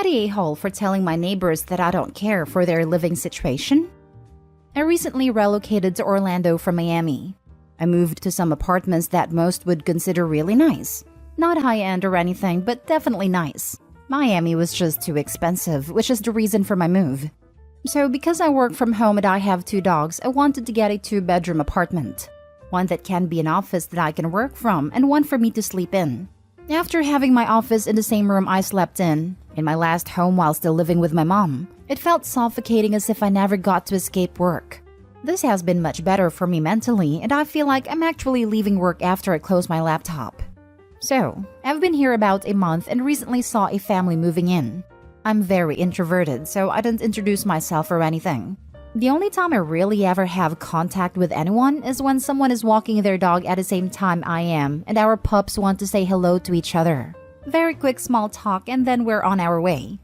the a-hole for telling my neighbors that I don't care for their living situation? I recently relocated to Orlando from Miami. I moved to some apartments that most would consider really nice. Not high-end or anything, but definitely nice. Miami was just too expensive, which is the reason for my move. So because I work from home and I have 2 dogs, I wanted to get a 2-bedroom apartment. One that can be an office that I can work from and one for me to sleep in. After having my office in the same room I slept in my last home while still living with my mom, it felt suffocating as if I never got to escape work. This has been much better for me mentally, and I feel like I'm actually leaving work after I close my laptop. So, I've been here about a month and recently saw a family moving in. I'm very introverted, so I didn't introduce myself or anything. The only time I really ever have contact with anyone is when someone is walking their dog at the same time I am and our pups want to say hello to each other. Very quick small talk and then we're on our way.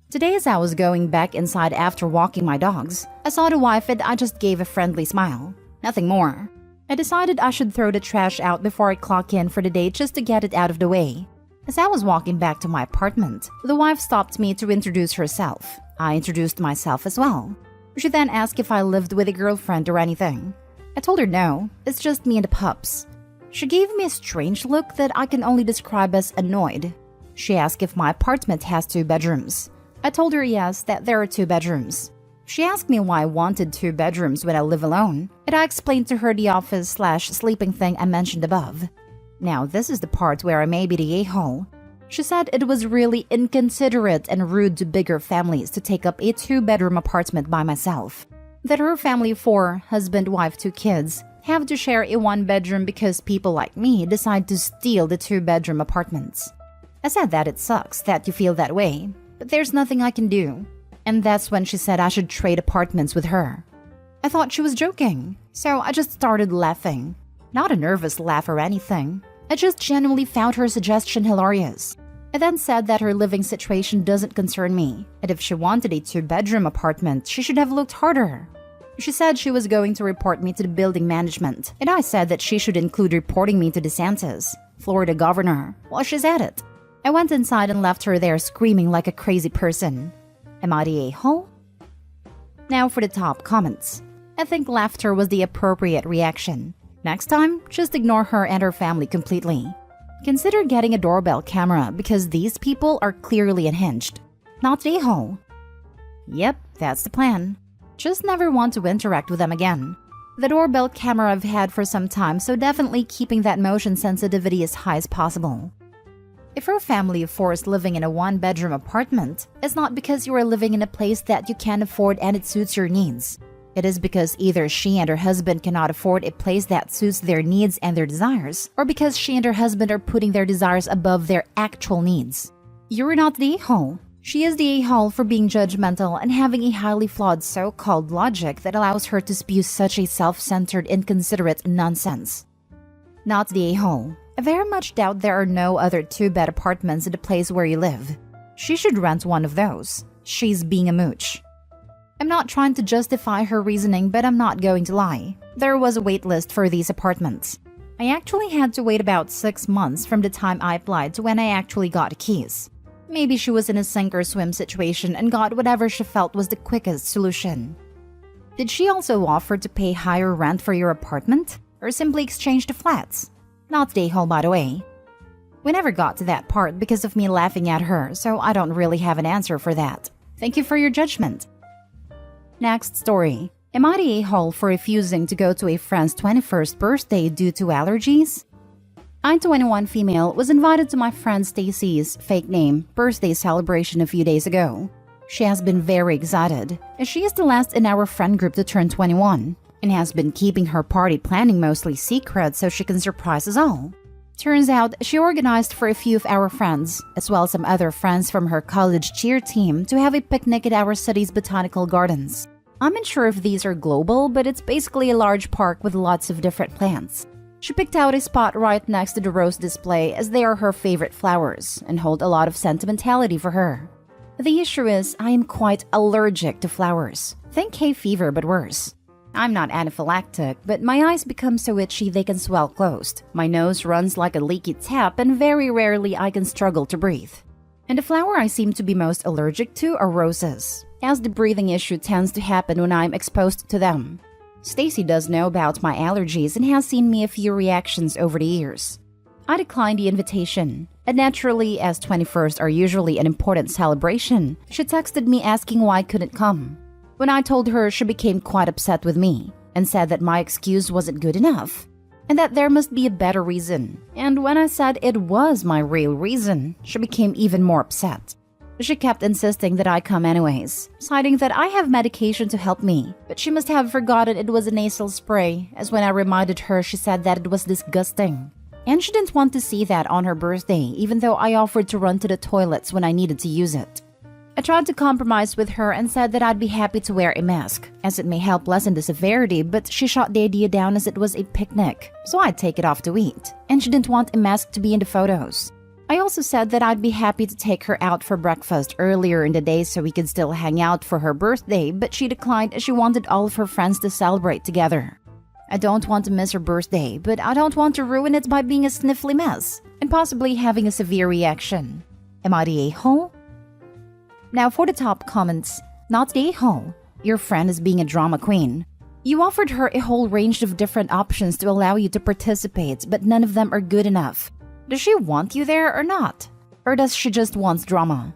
Today as I was going back inside after walking my dogs, I saw the wife and I just gave a friendly smile. Nothing more. I decided I should throw the trash out before I clock in for the day just to get it out of the way. As I was walking back to my apartment, the wife stopped me to introduce herself. I introduced myself as well. She then asked if I lived with a girlfriend or anything. I told her no, it's just me and the pups. She gave me a strange look that I can only describe as annoyed. She asked if my apartment has 2 bedrooms. I told her yes, that there are 2 bedrooms. She asked me why I wanted 2 bedrooms when I live alone, and I explained to her the office/sleeping thing I mentioned above. Now this is the part where I may be the a-hole. She said it was really inconsiderate and rude to bigger families to take up a 2-bedroom apartment by myself. That her family of 4, husband, wife, 2 kids, have to share a 1-bedroom because people like me decide to steal the 2-bedroom apartments. I said that it sucks that you feel that way, but there's nothing I can do. And that's when she said I should trade apartments with her. I thought she was joking, so I just started laughing. Not a nervous laugh or anything. I just genuinely found her suggestion hilarious. I then said that her living situation doesn't concern me, and if she wanted a 2-bedroom apartment, she should have looked harder. She said she was going to report me to the building management, and I said that she should include reporting me to DeSantis, Florida governor, while she's at it. I went inside and left her there screaming like a crazy person. Am I the a-hole? Now for the top comments. I think laughter was the appropriate reaction. Next time, just ignore her and her family completely. Consider getting a doorbell camera because these people are clearly unhinged. Not the a-hole. Yep, that's the plan. Just never want to interact with them again. The doorbell camera I've had for some time, so definitely keeping that motion sensitivity as high as possible. If her family of 4 is living in a 1-bedroom apartment, it's not because you are living in a place that you can't afford and it suits your needs. It is because either she and her husband cannot afford a place that suits their needs and their desires, or because she and her husband are putting their desires above their actual needs. You're not the a-hole. She is the a-hole for being judgmental and having a highly flawed so-called logic that allows her to spew such a self-centered, inconsiderate nonsense. Not the a-hole. I very much doubt there are no other 2-bed apartments in the place where you live. She should rent one of those. She's being a mooch. I'm not trying to justify her reasoning, but I'm not going to lie. There was a wait list for these apartments. I actually had to wait about 6 months from the time I applied to when I actually got keys. Maybe she was in a sink or swim situation and got whatever she felt was the quickest solution. Did she also offer to pay higher rent for your apartment? Or simply exchange the flats? Not the a-hole, by the way. We never got to that part because of me laughing at her, so I don't really have an answer for that. Thank you for your judgment. Next story. Am I the a-hole for refusing to go to a friend's 21st birthday due to allergies? I, 21 female, was invited to my friend Stacy's, fake name, birthday celebration a few days ago. She has been very excited, as she is the last in our friend group to turn 21, and has been keeping her party planning mostly secret so she can surprise us all. Turns out, she organized for a few of our friends, as well as some other friends from her college cheer team, to have a picnic at our city's botanical gardens. I'm not sure if these are global, but it's basically a large park with lots of different plants. She picked out a spot right next to the rose display as they are her favorite flowers and hold a lot of sentimentality for her. The issue is, I am quite allergic to flowers. Think hay fever, but worse. I'm not anaphylactic, but my eyes become so itchy they can swell closed. My nose runs like a leaky tap, and very rarely I can struggle to breathe. And the flower I seem to be most allergic to are roses, as the breathing issue tends to happen when I'm exposed to them. Stacy does know about my allergies and has seen me a few reactions over the years. I declined the invitation, and naturally, as 21st are usually an important celebration, she texted me asking why I couldn't come. When I told her, she became quite upset with me and said that my excuse wasn't good enough and that there must be a better reason. And when I said it was my real reason, she became even more upset. She kept insisting that I come anyways, citing that I have medication to help me, but she must have forgotten it was a nasal spray, as when I reminded her, she said that it was disgusting. And she didn't want to see that on her birthday, even though I offered to run to the toilets when I needed to use it. I tried to compromise with her and said that I'd be happy to wear a mask, as it may help lessen the severity, but she shot the idea down as it was a picnic, so I'd take it off to eat, and she didn't want a mask to be in the photos. I also said that I'd be happy to take her out for breakfast earlier in the day so we could still hang out for her birthday, but she declined as she wanted all of her friends to celebrate together. I don't want to miss her birthday, but I don't want to ruin it by being a sniffly mess and possibly having a severe reaction. Am I the a-hole? Now for the top comments. Not the a-hole. Your friend is being a drama queen. You offered her a whole range of different options to allow you to participate, but none of them are good enough. Does she want you there or not? Or does she just want drama?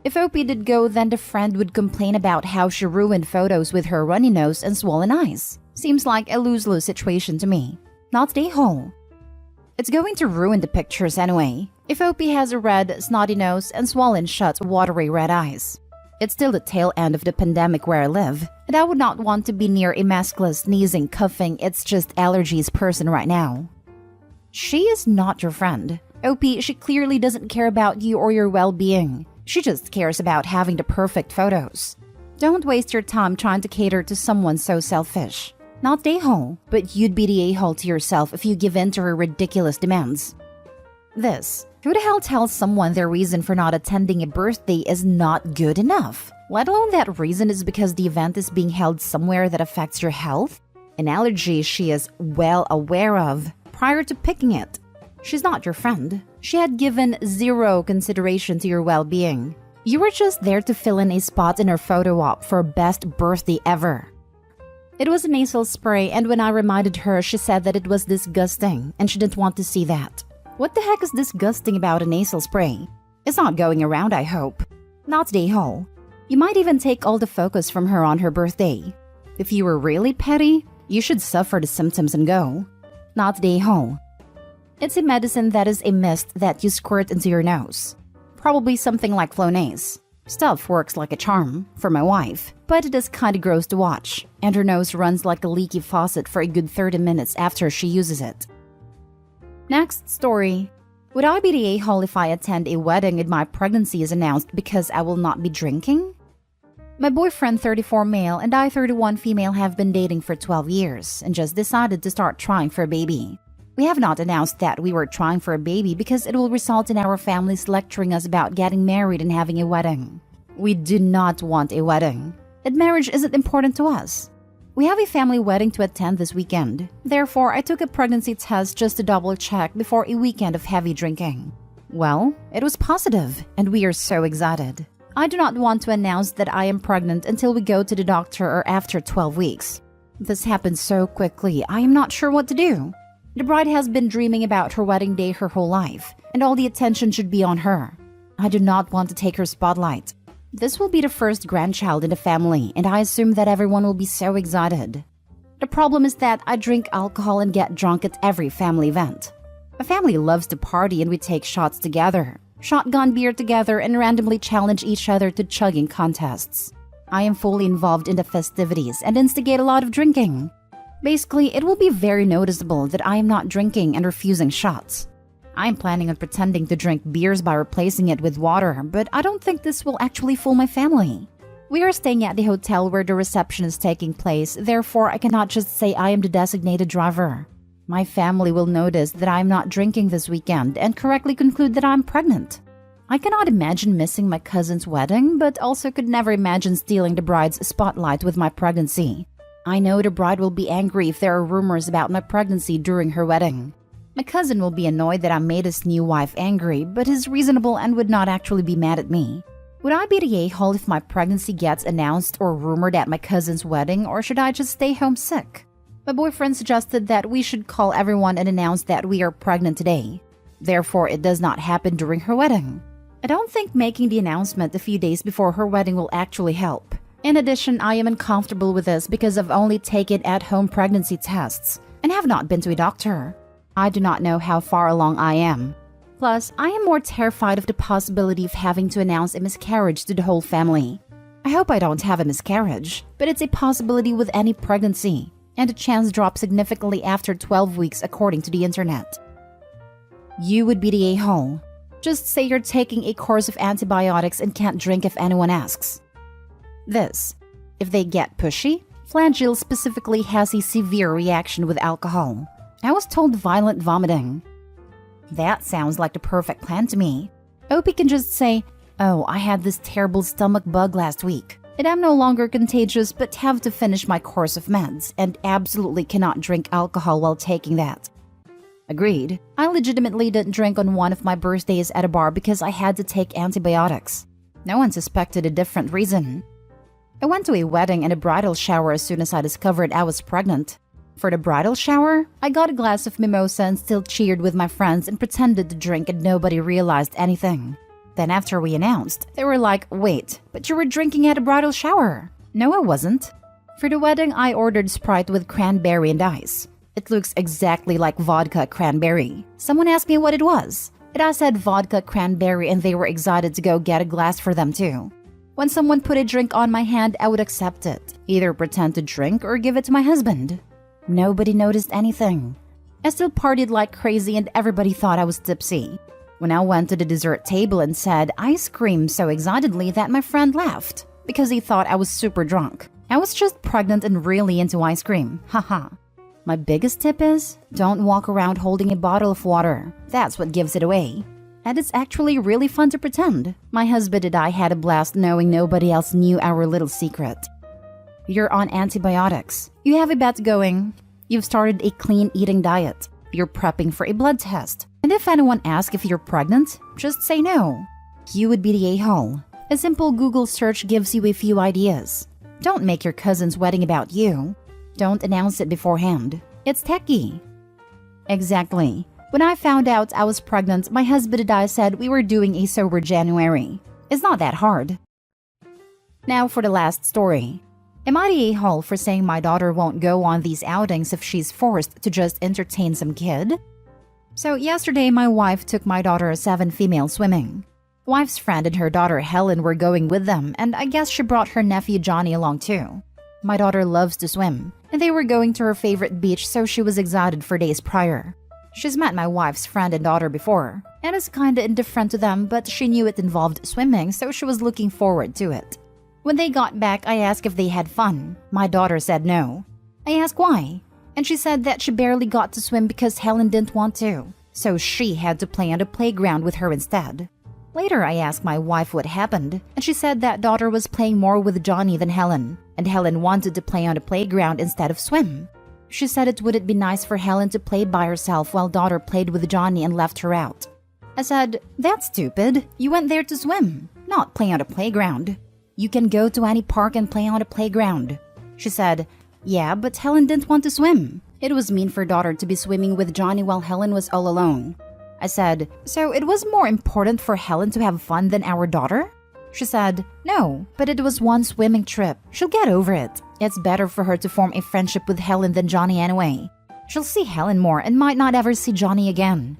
If Opie did go, then the friend would complain about how she ruined photos with her runny nose and swollen eyes. Seems like a lose-lose situation to me. Not the a-hole. It's going to ruin the pictures anyway. If Opie has a red, snotty nose and swollen shut, watery red eyes. It's still the tail end of the pandemic where I live, and I would not want to be near a maskless, sneezing, coughing, it's just allergies person right now. She is not your friend. Opie, she clearly doesn't care about you or your well-being. She just cares about having the perfect photos. Don't waste your time trying to cater to someone so selfish. Not the a-hole, but you'd be the a-hole to yourself if you give in to her ridiculous demands. Who the hell tells someone their reason for not attending a birthday is not good enough? Let alone that reason is because the event is being held somewhere that affects your health? An allergy she is well aware of prior to picking it. She's not your friend. She had given zero consideration to your well-being. You were just there to fill in a spot in her photo op for best birthday ever. It was a nasal spray, and when I reminded her, she said that it was disgusting and she didn't want to see that. What the heck is disgusting about a nasal spray? It's not going around, I hope. Not the a-hole. You might even take all the focus from her on her birthday. If you were really petty, you should suffer the symptoms and go. Not the a-hole. It's a medicine that is a mist that you squirt into your nose. Probably something like Flonase. Stuff works like a charm for my wife, but it is kinda gross to watch, and her nose runs like a leaky faucet for a good 30 minutes after she uses it. Next story. Would I be the a-hole if I attend a wedding and my pregnancy is announced because I will not be drinking? My boyfriend, 34 male, and I, 31 female, have been dating for 12 years and just decided to start trying for a baby. We have not announced that we were trying for a baby because it will result in our families lecturing us about getting married and having a wedding. We do not want a wedding. And marriage isn't important to us. We have a family wedding to attend this weekend. Therefore, I took a pregnancy test just to double check before a weekend of heavy drinking. Well, it was positive, and we are so excited. I do not want to announce that I am pregnant until we go to the doctor or after 12 weeks. This happened so quickly, I am not sure what to do. The bride has been dreaming about her wedding day her whole life, and all the attention should be on her. I do not want to take her spotlight. This will be the first grandchild in the family, and I assume that everyone will be so excited. The problem is that I drink alcohol and get drunk at every family event. My family loves to party and we take shots together, shotgun beer together, and randomly challenge each other to chugging contests. I am fully involved in the festivities and instigate a lot of drinking. Basically, it will be very noticeable that I am not drinking and refusing shots. I am planning on pretending to drink beers by replacing it with water, but I don't think this will actually fool my family. We are staying at the hotel where the reception is taking place, therefore I cannot just say I am the designated driver. My family will notice that I am not drinking this weekend and correctly conclude that I am pregnant. I cannot imagine missing my cousin's wedding, but also could never imagine stealing the bride's spotlight with my pregnancy. I know the bride will be angry if there are rumors about my pregnancy during her wedding. My cousin will be annoyed that I made his new wife angry, but is reasonable and would not actually be mad at me. Would I be the a-hole if my pregnancy gets announced or rumored at my cousin's wedding, or should I just stay home sick? My boyfriend suggested that we should call everyone and announce that we are pregnant today. Therefore, it does not happen during her wedding. I don't think making the announcement a few days before her wedding will actually help. In addition, I am uncomfortable with this because I've only taken at-home pregnancy tests and have not been to a doctor. I do not know how far along I am. Plus, I am more terrified of the possibility of having to announce a miscarriage to the whole family. I hope I don't have a miscarriage, but it's a possibility with any pregnancy, and the chance drops significantly after 12 weeks according to the internet. You would be the a-hole. Just say you're taking a course of antibiotics and can't drink if anyone asks. This. If they get pushy, Flagyl specifically has a severe reaction with alcohol. I was told violent vomiting. That sounds like the perfect plan to me. Opie can just say, "Oh, I had this terrible stomach bug last week, and I'm no longer contagious but have to finish my course of meds and absolutely cannot drink alcohol while taking that." Agreed. I legitimately didn't drink on one of my birthdays at a bar because I had to take antibiotics. No one suspected a different reason. I went to a wedding and a bridal shower as soon as I discovered I was pregnant. For the bridal shower, I got a glass of mimosa and still cheered with my friends and pretended to drink and nobody realized anything. Then after we announced, they were like, "Wait, but you were drinking at a bridal shower." No, I wasn't. For the wedding, I ordered Sprite with cranberry and ice. It looks exactly like vodka cranberry. Someone asked me what it was, and I said vodka cranberry, and they were excited to go get a glass for them too. When someone put a drink on my hand, I would accept it, either pretend to drink or give it to my husband. Nobody noticed anything. I still partied like crazy and everybody thought I was tipsy. When I went to the dessert table and said ice cream so excitedly that my friend laughed because he thought I was super drunk. I was just pregnant and really into ice cream. Haha. My biggest tip is, don't walk around holding a bottle of water. That's what gives it away. And it's actually really fun to pretend. My husband and I had a blast knowing nobody else knew our little secret. You're on antibiotics. You have a bet going. You've started a clean eating diet. You're prepping for a blood test. And if anyone asks if you're pregnant, just say no. You would be the a-hole. A simple Google search gives you a few ideas. Don't make your cousin's wedding about you. Don't announce it beforehand. It's techie. Exactly. When I found out I was pregnant, my husband and I said we were doing a sober January. It's not that hard. Now for the last story. Am I the a-hole for saying my daughter won't go on these outings if she's forced to just entertain some kid? So yesterday, my wife took my daughter 7 female swimming. Wife's friend and her daughter Helen were going with them, and I guess she brought her nephew Johnny along too. My daughter loves to swim, and they were going to her favorite beach, so she was excited for days prior. She's met my wife's friend and daughter before, and is kinda indifferent to them, but she knew it involved swimming, so she was looking forward to it. When they got back, I asked if they had fun. My daughter said no. I asked why, and she said that she barely got to swim because Helen didn't want to, so she had to play on the playground with her instead. Later, I asked my wife what happened, and she said that daughter was playing more with Johnny than Helen, and Helen wanted to play on the playground instead of swim. She said it wouldn't be nice for Helen to play by herself while daughter played with Johnny and left her out. I said, "That's stupid. You went there to swim, not play on the playground. You can go to any park and play on the playground." She said, "Yeah, but Helen didn't want to swim. It was mean for daughter to be swimming with Johnny while Helen was all alone." I said, "So it was more important for Helen to have fun than our daughter?" She said, "No, but it was one swimming trip. She'll get over it. It's better for her to form a friendship with Helen than Johnny anyway. She'll see Helen more and might not ever see Johnny again."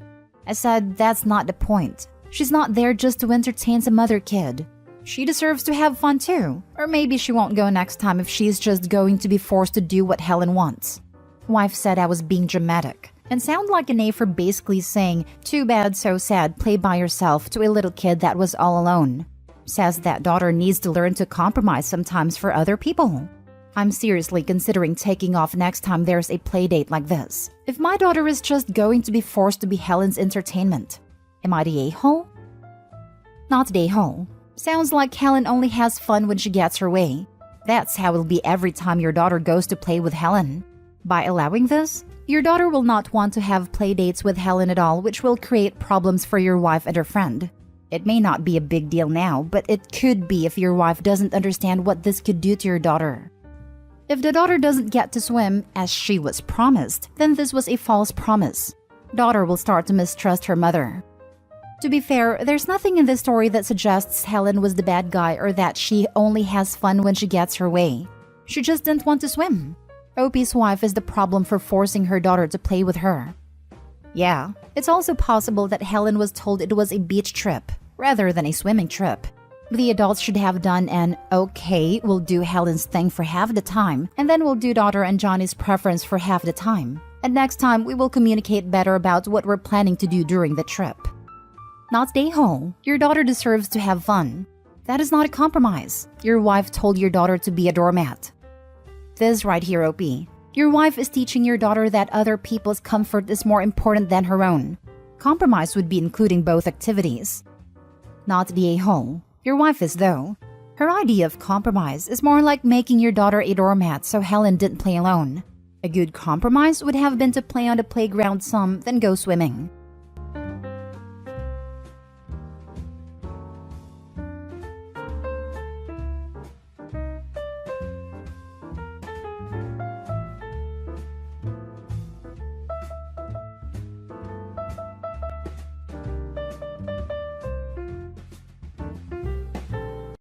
I said, "That's not the point. She's not there just to entertain some other kid. She deserves to have fun too. Or maybe she won't go next time if she's just going to be forced to do what Helen wants." Wife said I was being dramatic and sound like an A for basically saying, "Too bad, so sad, play by yourself," to a little kid that was all alone. Says that daughter needs to learn to compromise sometimes for other people. I'm seriously considering taking off next time there's a play date like this. If my daughter is just going to be forced to be Helen's entertainment, am I the a-hole? Not the a-hole. Sounds like Helen only has fun when she gets her way. That's how it'll be every time your daughter goes to play with Helen. By allowing this, Your daughter will not want to have play dates with Helen at all, which will create problems for your wife and her friend. It may not be a big deal now, but it could be if your wife doesn't understand what this could do to your daughter. If the daughter doesn't get to swim as she was promised, then this was a false promise. Daughter will start to mistrust her mother. To be fair, there's nothing in this story that suggests Helen was the bad guy or that she only has fun when she gets her way. She just didn't want to swim. Opie's wife is the problem for forcing her daughter to play with her. Yeah, it's also possible that Helen was told it was a beach trip rather than a swimming trip. The adults should have done an okay, we'll do Helen's thing for half the time, and then we'll do daughter and Johnny's preference for half the time. And next time, we will communicate better about what we're planning to do during the trip. Not stay home. Your daughter deserves to have fun. That is not a compromise. Your wife told your daughter to be a doormat. This right here, OP. Your wife is teaching your daughter that other people's comfort is more important than her own. Compromise would be including both activities. Not the a-hole. Your wife is, though. Her idea of compromise is more like making your daughter a doormat so Helen didn't play alone. A good compromise would have been to play on the playground some, then go swimming.